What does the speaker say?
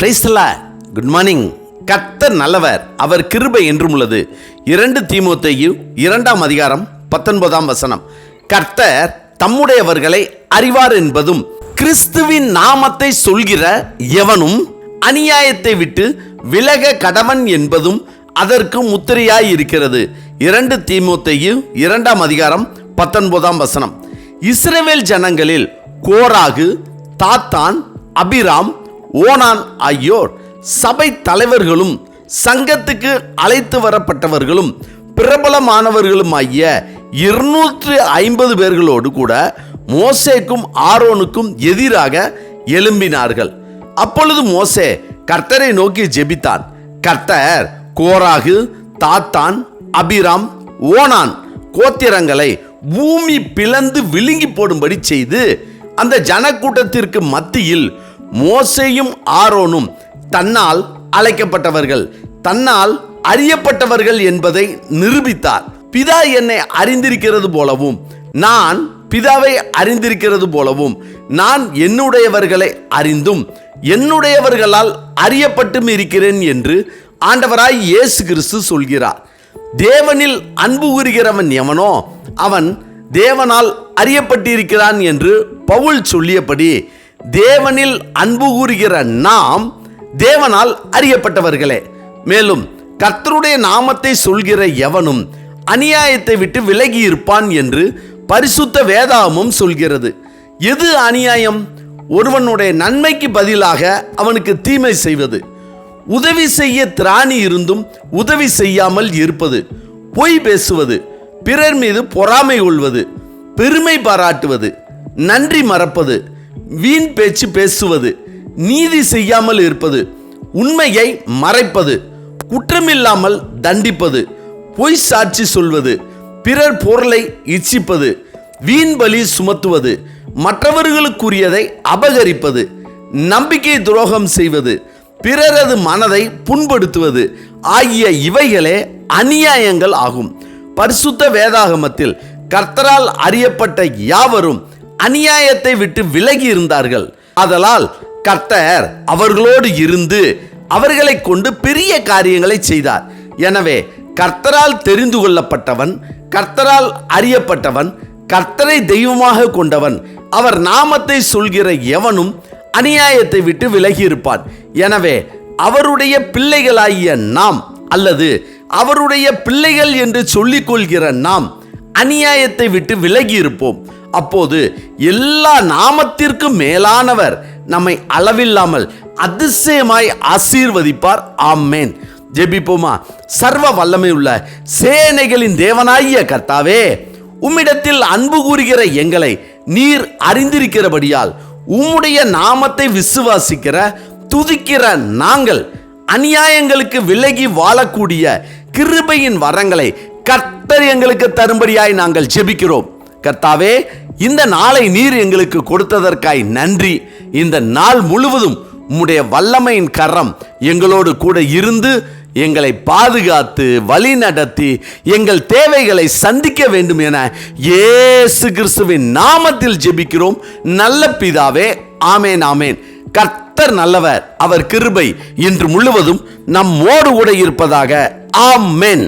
Praise the Lord. Good morning. கர்த்தர் நல்லவர், அவர் கிருபை என்றும் உள்ளது. 2 தீமோத்தேயு 2ஆம் அதிகாரம் 19ஆம் வசனம். கர்த்தர் தம்முடையவர்களை அறிவார் என்பதும் கிறிஸ்துவின் நாமத்தை சொல்கிற எவனும் அநியாயத்தை விட்டு விலக கடவன் என்பதும் அதற்கு முத்திரையாய் இருக்கிறது. 2 தீமோத்தேயு 2ஆம் அதிகாரம் 19ஆம் வசனம். இஸ்ரவேல் ஜனங்களில் கோராகு, தாத்தான், அபிராம், ஓனான் ஆகியோர் சபை தலைவர்களும் சங்கத்துக்கு அழைத்து வரப்பட்டவர்களும் பிரபலமானவர்களும் ஆகிய 250 பேர்களோடு கூட மோசேக்கும் ஆரோனுக்கும் எதிராக எழும்பினார்கள். அப்பொழுது மோசே கர்த்தரை நோக்கி ஜெபித்தான். கர்த்தர் கோராகு, தாத்தான், அபிராம், ஓனான் கோத்திரங்களை பூமி பிளந்து விழுங்கி போடும்படி செய்து அந்த ஜனக்கூட்டத்திற்கு மத்தியில் மோசேயும் ஆரோனும் தன்னால் அழைக்கப்பட்டவர்கள், தன்னால் அறியப்பட்டவர்கள் என்பதை நிரூபித்தார். பிதா என்னை அறிந்திருக்கிறது போலவும் நான் பிதாவை அறிந்திருக்கிறது போலவும் நான் என்னுடையவர்களை அறிந்தும் என்னுடையவர்களால் அறியப்பட்டும் இருக்கிறேன் என்று ஆண்டவராய் இயேசு கிறிஸ்து சொல்கிறார். தேவனில் அன்பு கூறுகிறவன் எவனோ அவன் தேவனால் அறியப்பட்டிருக்கிறான் என்று பவுல் சொல்லியபடி தேவனில் அன்பு கூறுகிற நாம் தேவனால் அறியப்பட்டவர்களே. மேலும் கர்த்தருடைய நாமத்தை சொல்கிற எவனும் அநியாயத்தை விட்டு விலகி இருப்பான் என்று பரிசுத்த வேதாகமும் சொல்கிறது. எது அநியாயம்? ஒருவனுடைய நன்மைக்கு பதிலாக அவனுக்கு தீமை செய்வது, உதவி செய்ய திராணி இருந்தும் உதவி செய்யாமல் இருப்பது, பொய் பேசுவது, பிறர் மீது பொறாமை கொள்வது, பெருமை பாராட்டுவது, நன்றி மறப்பது, வீண் பேச்சு பேசுவது, நீதி செய்யாமல் இருப்பது, உண்மையை மறைப்பது, குற்றமில்லாமல் தண்டிப்பது, பொய் சாட்சி சொல்வது, பிறர் பொருளை இச்சிப்பது, வீண் பலி சுமத்துவது, மற்றவர்களுக்குரியதை அபகரிப்பது, நம்பிக்கை துரோகம் செய்வது, பிறரது மனதை புண்படுத்துவது ஆகிய இவைகளே அநியாயங்கள் ஆகும். பரிசுத்த வேதாகமத்தில் கர்த்தரால் அறியப்பட்ட யாவரும் அநியாயத்தை விட்டு விலகி இருந்தார்கள். ஆதலால் கர்த்தர் அவர்களோடு இருந்து அவர்களை கொண்டு பெரிய காரியங்களை செய்தார். எனவே கர்த்தரால் தெரிந்து கொள்ளப்பட்டவன், கர்த்தரால் அறியப்பட்டவன், கர்த்தரை தெய்வமாக கொண்டவன், அவர் நாமத்தை சொல்கிற எவனும் அநியாயத்தை விட்டு விலகி இருப்பான். எனவே அவருடைய பிள்ளைகளாகிய நாம் அல்லது அவருடைய பிள்ளைகள் என்று சொல்லிக் கொள்கிற நாம் அநியாயத்தை விட்டு விலகி இருப்போம். அப்போது எல்லா நாமத்திற்கும் மேலானவர் நம்மை அளவில்லாமல் அதிசயமாய் ஆசீர்வதிப்பார். ஆமென். ஜெபிப்போமா. சர்வ வல்லமை உள்ள சேனைகளின் தேவனாகிய கர்த்தாவே, உம்மிடத்தில் அன்பு கூறுகிற எங்களை நீர் அறிந்திருக்கிறபடியால் உம்முடைய நாமத்தை விசுவாசிக்கிற துதிக்கிற நாங்கள் அநியாயங்களுக்கு விலகி வாழக்கூடிய கிருபையின் வரங்களை கர்த்தர் எங்களுக்கு தரும்படியாய் நாங்கள் ஜெபிக்கிறோம். கர்த்தாவே, இந்த நாளை நீர் எங்களுக்கு கொடுத்ததற்காய் நன்றி. இந்த நாள் முழுவதும் உம்முடைய வல்லமையின் கரம் எங்களோடு கூட இருந்து எங்களை பாதுகாத்து வழி நடத்தி எங்கள் தேவைகளை சந்திக்க வேண்டும் என இயேசு கிறிஸ்துவின் நாமத்தில் ஜெபிக்கிறோம் நல்ல பிதாவே. ஆமேன், ஆமேன். கர்த்தர் நல்லவர், அவர் கிருபை இன்று முழுவதும் நம்மோடு கூட இருப்பதாக. ஆமென்.